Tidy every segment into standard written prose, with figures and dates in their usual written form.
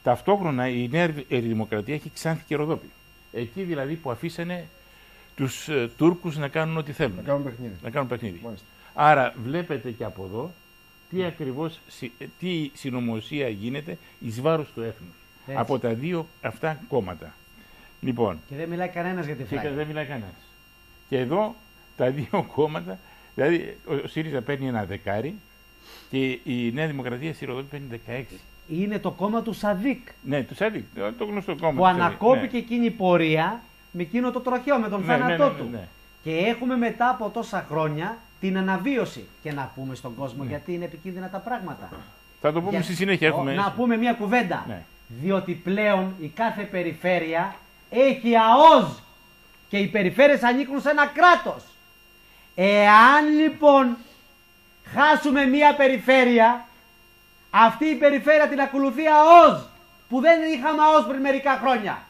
Ταυτόχρονα η Νέα Δημοκρατία έχει Ξάνθη και Ροδόπη. Εκεί δηλαδή που αφήσανε τους Τούρκους να κάνουν ό,τι θέλουν. Να κάνουν παιχνίδι. Άρα βλέπετε και από εδώ τι ακριβώς, τι συνωμοσία γίνεται εις βάρος του έθνους. Έτσι. Από τα δύο αυτά κόμματα. Λοιπόν, και δεν μιλάει κανένας για τη φράγη. Και δεν μιλάει κανένας. Και εδώ τα δύο κόμματα, δηλαδή ο ΣΥΡΙΖΑ παίρνει ένα δεκάρι και η Νέα Δημοκρατία στη Ροδόπη παίρνει 16. Είναι το κόμμα του Σαδίκ. Ναι, του Σαδίκ, το γνωστό κόμμα. Που ανακόπηκε εκείνη η πορεία με εκείνο το τροχαίο, με τον θάνατό του. Και έχουμε μετά από τόσα χρόνια την αναβίωση. Και να πούμε στον κόσμο γιατί είναι επικίνδυνα τα πράγματα. Θα το πούμε στη συνέχεια. Να πούμε μια κουβέντα. Ναι. Διότι πλέον η κάθε περιφέρεια έχει ΑΟΣ και οι περιφέρειες ανήκουν σε ένα κράτος. Εάν λοιπόν χάσουμε μια περιφέρεια, αυτή η περιφέρεια την ακολουθεί ΑΟΣ, που δεν είχαμε ΑΟΣ πριν μερικά χρόνια.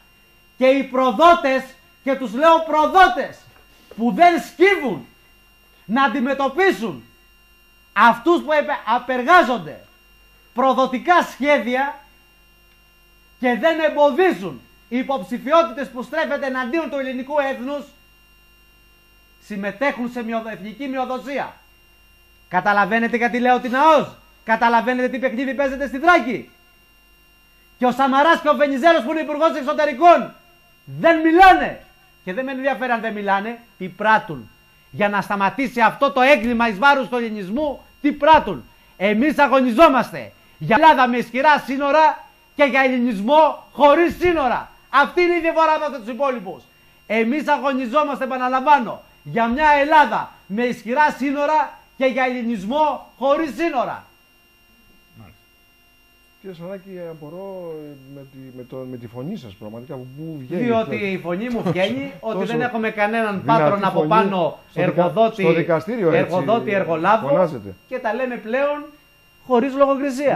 Και οι προδότες, και τους λέω προδότες, που δεν σκύβουν να αντιμετωπίσουν αυτούς που απεργάζονται προδοτικά σχέδια και δεν εμποδίζουν οι υποψηφιότητες που στρέφεται εναντίον του ελληνικού έθνους, συμμετέχουν σε εθνική μειοδοσία. Καταλαβαίνετε γιατί λέω την ΑΟΣ? Καταλαβαίνετε τι παιχνίδι παίζεται στη Θράκη? Και ο Σαμαράς και ο Βενιζέλος που είναι υπουργός εξωτερικών δεν μιλάνε. Και δεν με ενδιαφέρει αν δεν μιλάνε, τι πράττουν. Για να σταματήσει αυτό το έγκλημα εις βάρος του ελληνισμού, τι πράττουν. Εμείς αγωνιζόμαστε για Ελλάδα με ισχυρά σύνορα και για ελληνισμό χωρίς σύνορα. Αυτή είναι η διαφορά από τους υπόλοιπους. Εμείς αγωνιζόμαστε, επαναλαμβάνω, για μια Ελλάδα με ισχυρά σύνορα και για ελληνισμό χωρίς σύνορα. Κύριε Σαράκη, απορώ με τη φωνή σας πραγματικά που βγαίνει. Διότι η φωνή μου βγαίνει ότι δεν έχουμε κανέναν πάτρον από πάνω εργοδότη, εργολάβο και τα λέμε πλέον χωρίς λογοκρισία.